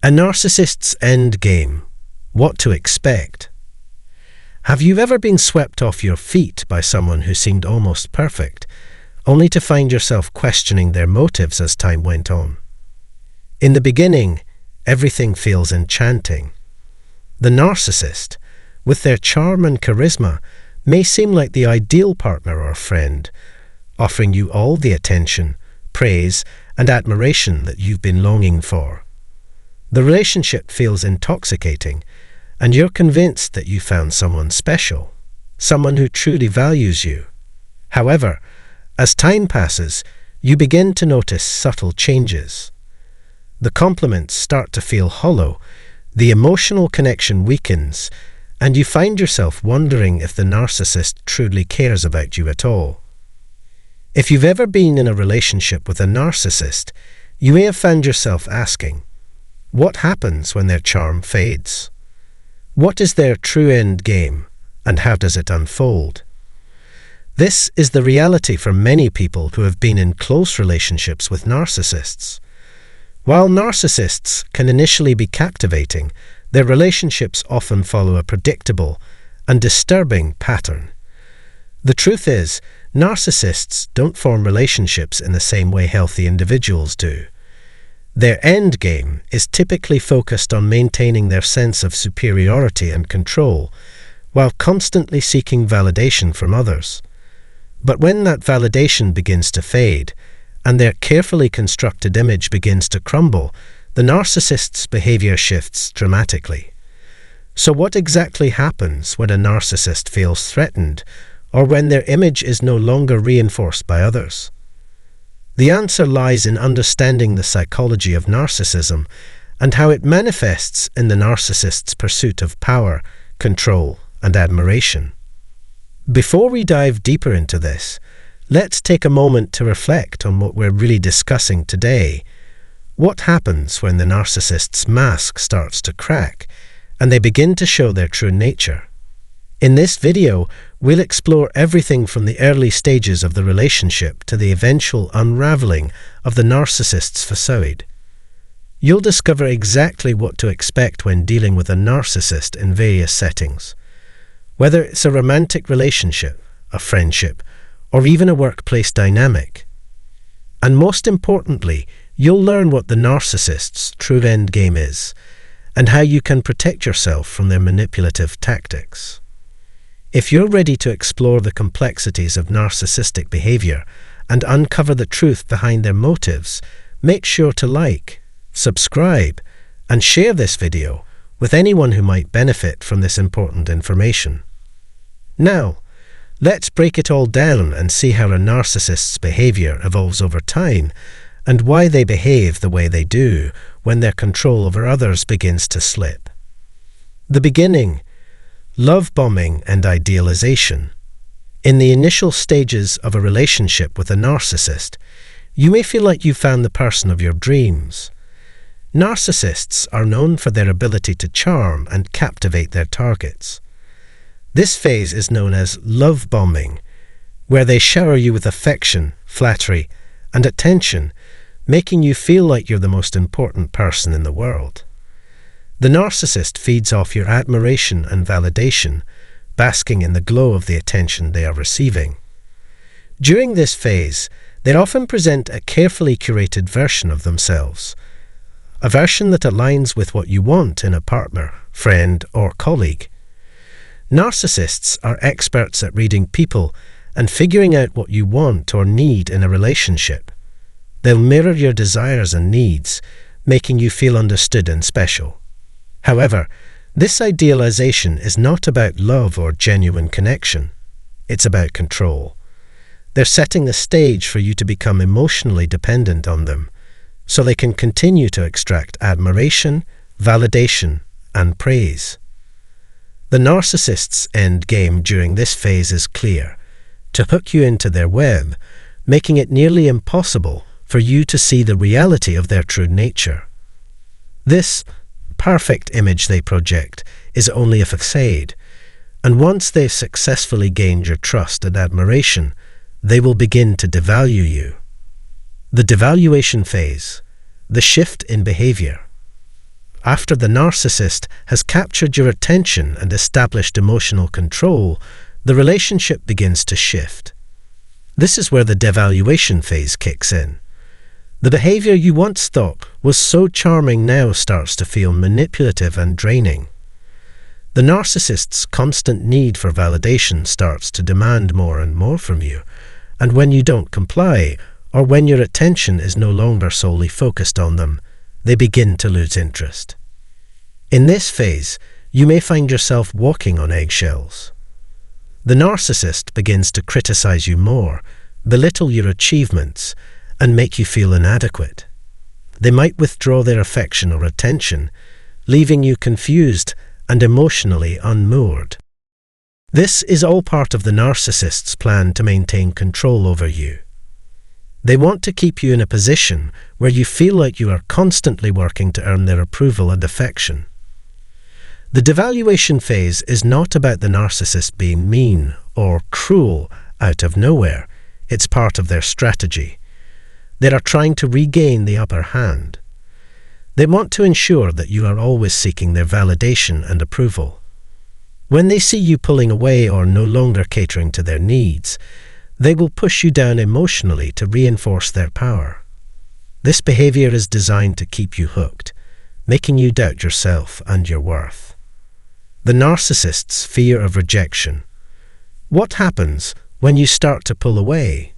A narcissist's end game. What to expect. Have you ever been swept off your feet by someone who seemed almost perfect, only to find yourself questioning their motives as time went on? In the beginning, everything feels enchanting. The narcissist, with their charm and charisma, may seem like the ideal partner or friend, offering you all the attention, praise, and admiration that you've been longing for. The relationship feels intoxicating, and you're convinced that you found someone special, someone who truly values you. However, as time passes, you begin to notice subtle changes. The compliments start to feel hollow, the emotional connection weakens, and you find yourself wondering if the narcissist truly cares about you at all. If you've ever been in a relationship with a narcissist, you may have found yourself asking, what happens when their charm fades? What is their true end game, and how does it unfold? This is the reality for many people who have been in close relationships with narcissists. While narcissists can initially be captivating, their relationships often follow a predictable and disturbing pattern. The truth is, narcissists don't form relationships in the same way healthy individuals do. Their end game is typically focused on maintaining their sense of superiority and control, while constantly seeking validation from others. But when that validation begins to fade, and their carefully constructed image begins to crumble, the narcissist's behavior shifts dramatically. So what exactly happens when a narcissist feels threatened, or when their image is no longer reinforced by others? The answer lies in understanding the psychology of narcissism and how it manifests in the narcissist's pursuit of power, control, and admiration. Before we dive deeper into this, let's take a moment to reflect on what we're really discussing today. What happens when the narcissist's mask starts to crack and they begin to show their true nature? In this video, we'll explore everything from the early stages of the relationship to the eventual unraveling of the narcissist's facade. You'll discover exactly what to expect when dealing with a narcissist in various settings. Whether it's a romantic relationship, a friendship, or even a workplace dynamic. And most importantly, you'll learn what the narcissist's true end game is, and how you can protect yourself from their manipulative tactics. If you're ready to explore the complexities of narcissistic behavior and uncover the truth behind their motives, make sure to like, subscribe, and share this video with anyone who might benefit from this important information. Now, let's break it all down and see how a narcissist's behavior evolves over time and why they behave the way they do when their control over others begins to slip. The beginning. Love bombing and idealization. In the initial stages of a relationship with a narcissist, you may feel like you've found the person of your dreams. Narcissists are known for their ability to charm and captivate their targets. This phase is known as love bombing, where they shower you with affection, flattery, and attention, making you feel like you're the most important person in the world. The narcissist feeds off your admiration and validation, basking in the glow of the attention they are receiving. During this phase, they often present a carefully curated version of themselves, a version that aligns with what you want in a partner, friend, or colleague. Narcissists are experts at reading people and figuring out what you want or need in a relationship. They'll mirror your desires and needs, making you feel understood and special. However, this idealization is not about love or genuine connection. It's about control. They're setting the stage for you to become emotionally dependent on them, so they can continue to extract admiration, validation, and praise. The narcissist's end game during this phase is clear: to hook you into their web, making it nearly impossible for you to see the reality of their true nature. This perfect image they project is only a facade, and once they've successfully gained your trust and admiration, they will begin to devalue you. The devaluation phase, the shift in behavior. after the narcissist has captured your attention and established emotional control, the relationship begins to shift. This is where the devaluation phase kicks in. The behavior you once thought was so charming now starts to feel manipulative and draining. The narcissist's constant need for validation starts to demand more and more from you, and when you don't comply, or when your attention is no longer solely focused on them, they begin to lose interest. In this phase, you may find yourself walking on eggshells. The narcissist begins to criticize you more, belittle your achievements, and make you feel inadequate. They might withdraw their affection or attention, leaving you confused and emotionally unmoored. This is all part of the narcissist's plan to maintain control over you. They want to keep you in a position where you feel like you are constantly working to earn their approval and affection. The devaluation phase is not about the narcissist being mean or cruel out of nowhere. It's part of their strategy. They are trying to regain the upper hand. They want to ensure that you are always seeking their validation and approval. When they see you pulling away or no longer catering to their needs, they will push you down emotionally to reinforce their power. This behavior is designed to keep you hooked, making you doubt yourself and your worth. The narcissist's fear of rejection. What happens when you start to pull away?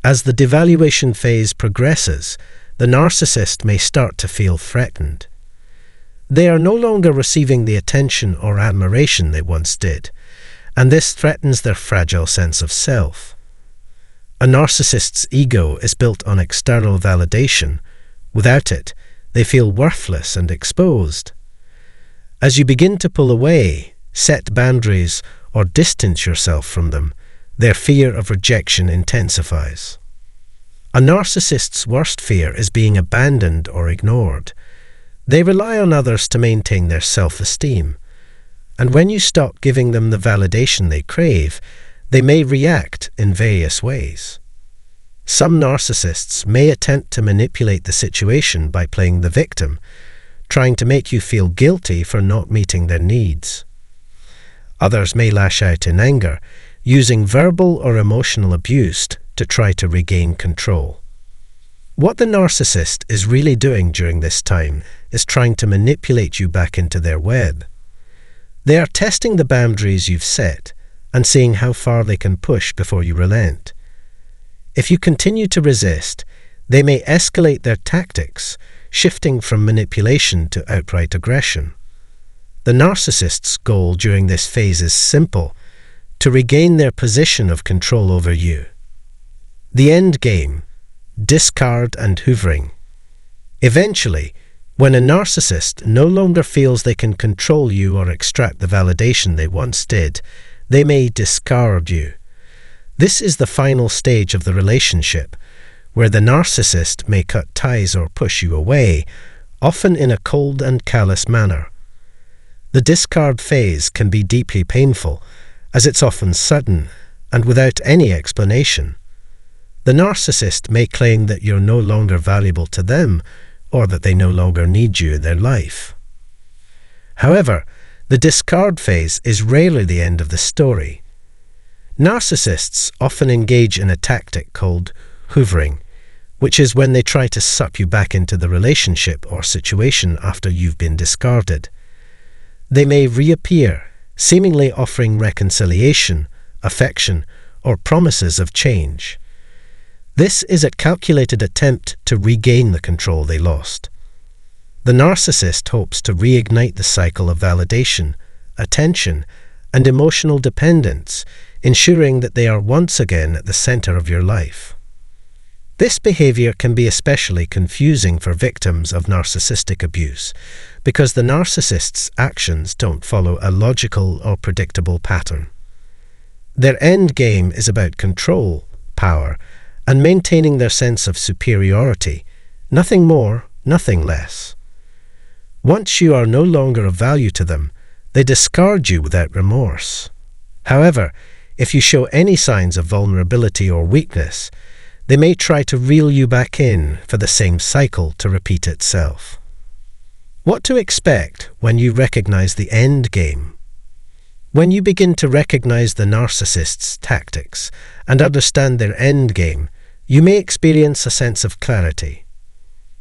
As the devaluation phase progresses, the narcissist may start to feel threatened. They are no longer receiving the attention or admiration they once did, and this threatens their fragile sense of self. A narcissist's ego is built on external validation. Without it, they feel worthless and exposed. As you begin to pull away, set boundaries, or distance yourself from them, their fear of rejection intensifies. A narcissist's worst fear is being abandoned or ignored. They rely on others to maintain their self-esteem, and when you stop giving them the validation they crave, they may react in various ways. Some narcissists may attempt to manipulate the situation by playing the victim, trying to make you feel guilty for not meeting their needs. Others may lash out in anger, using verbal or emotional abuse to try to regain control. What the narcissist is really doing during this time is trying to manipulate you back into their web. They are testing the boundaries you've set and seeing how far they can push before you relent. If you continue to resist, they may escalate their tactics, shifting from manipulation to outright aggression. The narcissist's goal during this phase is simple: to regain their position of control over you. The end game: discard and hoovering. Eventually, when a narcissist no longer feels they can control you or extract the validation they once did, they may discard you. This is the final stage of the relationship, where the narcissist may cut ties or push you away, often in a cold and callous manner. The discard phase can be deeply painful, as it's often sudden and without any explanation. The narcissist may claim that you're no longer valuable to them, or that they no longer need you in their life. However, the discard phase is rarely the end of the story. Narcissists often engage in a tactic called hoovering, which is when they try to suck you back into the relationship or situation after you've been discarded. They may reappear, seemingly offering reconciliation, affection, or promises of change. This is a calculated attempt to regain the control they lost. The narcissist hopes to reignite the cycle of validation, attention, and emotional dependence, ensuring that they are once again at the center of your life. This behavior can be especially confusing for victims of narcissistic abuse, because the narcissist's actions don't follow a logical or predictable pattern. Their end game is about control, power, and maintaining their sense of superiority, nothing more, nothing less. Once you are no longer of value to them, they discard you without remorse. However, if you show any signs of vulnerability or weakness, they may try to reel you back in for the same cycle to repeat itself. What to expect when you recognize the end game. When you begin to recognize the narcissist's tactics and understand their end game, you may experience a sense of clarity.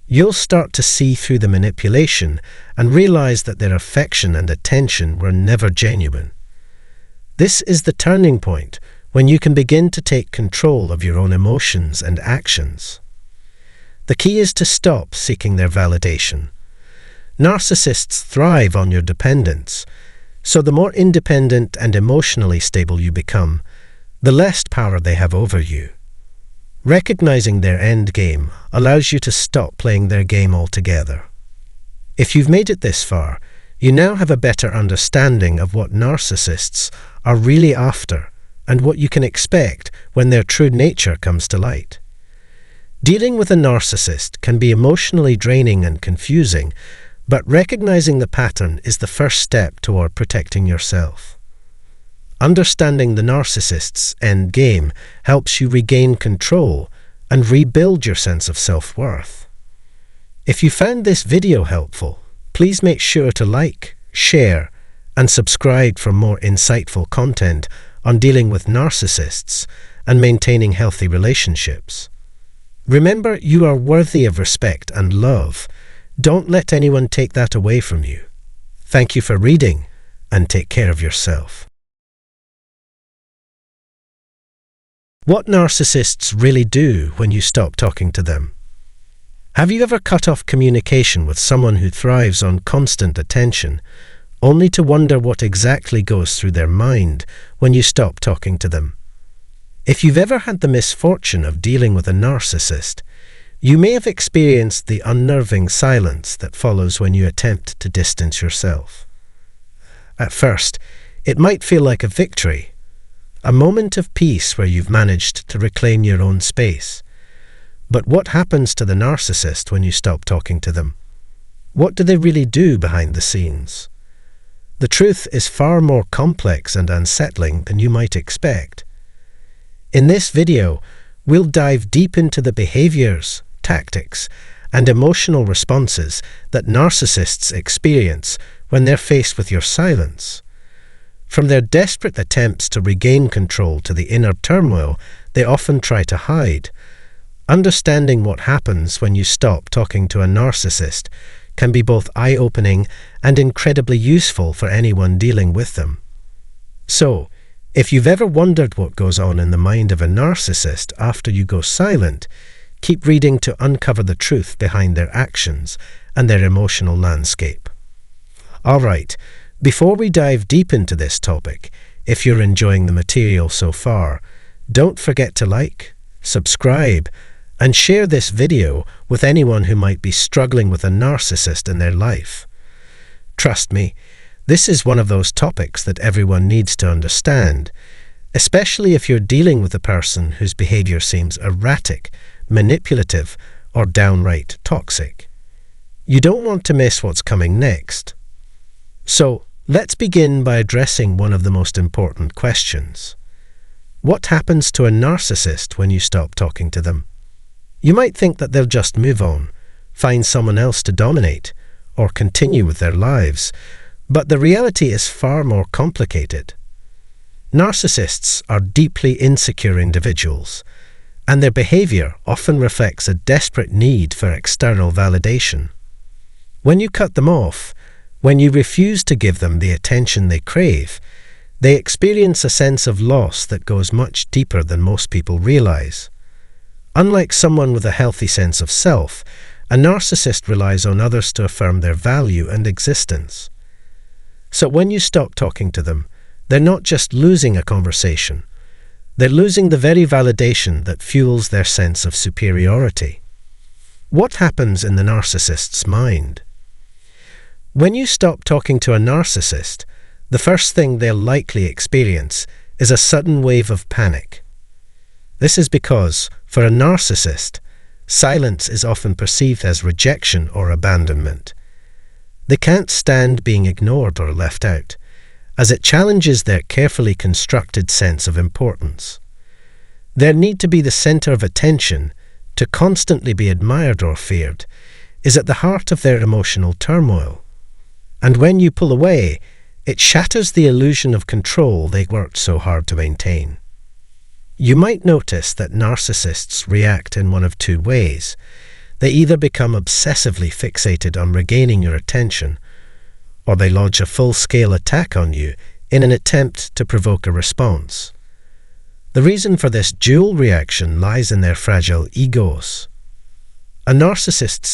You'll start to see through the manipulation and realize that their affection and attention were never genuine. This is the turning point when you can begin to take control of your own emotions and actions. The key is to stop seeking their validation. Narcissists thrive on your dependence, so the more independent and emotionally stable you become, the less power they have over you. Recognizing their end game allows you to stop playing their game altogether. If you've made it this far, you now have a better understanding of what narcissists are really after and what you can expect when their true nature comes to light. Dealing with a narcissist can be emotionally draining and confusing, but recognizing the pattern is the first step toward protecting yourself. Understanding the narcissist's end game helps you regain control and rebuild your sense of self-worth. If you found this video helpful, please make sure to like, share, and subscribe for more insightful content on dealing with narcissists and maintaining healthy relationships. Remember, you are worthy of respect and love. Don't let anyone take that away from you. Thank you for reading, and take care of yourself. What narcissists really do when you stop talking to them. Have you ever cut off communication with someone who thrives on constant attention, only to wonder what exactly goes through their mind when you stop talking to them? If you've ever had the misfortune of dealing with a narcissist, you may have experienced the unnerving silence that follows when you attempt to distance yourself. At first, it might feel like a victory, a moment of peace where you've managed to reclaim your own space. But what happens to the narcissist when you stop talking to them? What do they really do behind the scenes? The truth is far more complex and unsettling than you might expect. In this video, we'll dive deep into the behaviors, tactics, and emotional responses that narcissists experience when they're faced with your silence. From their desperate attempts to regain control to the inner turmoil they often try to hide, understanding what happens when you stop talking to a narcissist can be both eye-opening and incredibly useful for anyone dealing with them. So, if you've ever wondered what goes on in the mind of a narcissist after you go silent, keep reading to uncover the truth behind their actions and their emotional landscape. All right. Before we dive deep into this topic, if you're enjoying the material so far, don't forget to like, subscribe, and share this video with anyone who might be struggling with a narcissist in their life. Trust me, this is one of those topics that everyone needs to understand, especially if you're dealing with a person whose behavior seems erratic, manipulative, or downright toxic. You don't want to miss what's coming next. So, let's begin by addressing one of the most important questions. What happens to a narcissist when you stop talking to them? You might think that they'll just move on, find someone else to dominate, or continue with their lives, but the reality is far more complicated. Narcissists are deeply insecure individuals, and their behavior often reflects a desperate need for external validation. When you cut them off, when you refuse to give them the attention they crave, they experience a sense of loss that goes much deeper than most people realize. Unlike someone with a healthy sense of self, a narcissist relies on others to affirm their value and existence. So when you stop talking to them, they're not just losing a conversation, they're losing the very validation that fuels their sense of superiority. What happens in the narcissist's mind? When you stop talking to a narcissist, the first thing they'll likely experience is a sudden wave of panic. This is because, for a narcissist, silence is often perceived as rejection or abandonment. They can't stand being ignored or left out, as it challenges their carefully constructed sense of importance. Their need to be the center of attention, to constantly be admired or feared, is at the heart of their emotional turmoil. And when you pull away, it shatters the illusion of control they worked so hard to maintain. You might notice that narcissists react in one of two ways. They either become obsessively fixated on regaining your attention, or they launch a full-scale attack on you in an attempt to provoke a response. The reason for this dual reaction lies in their fragile egos. A narcissist's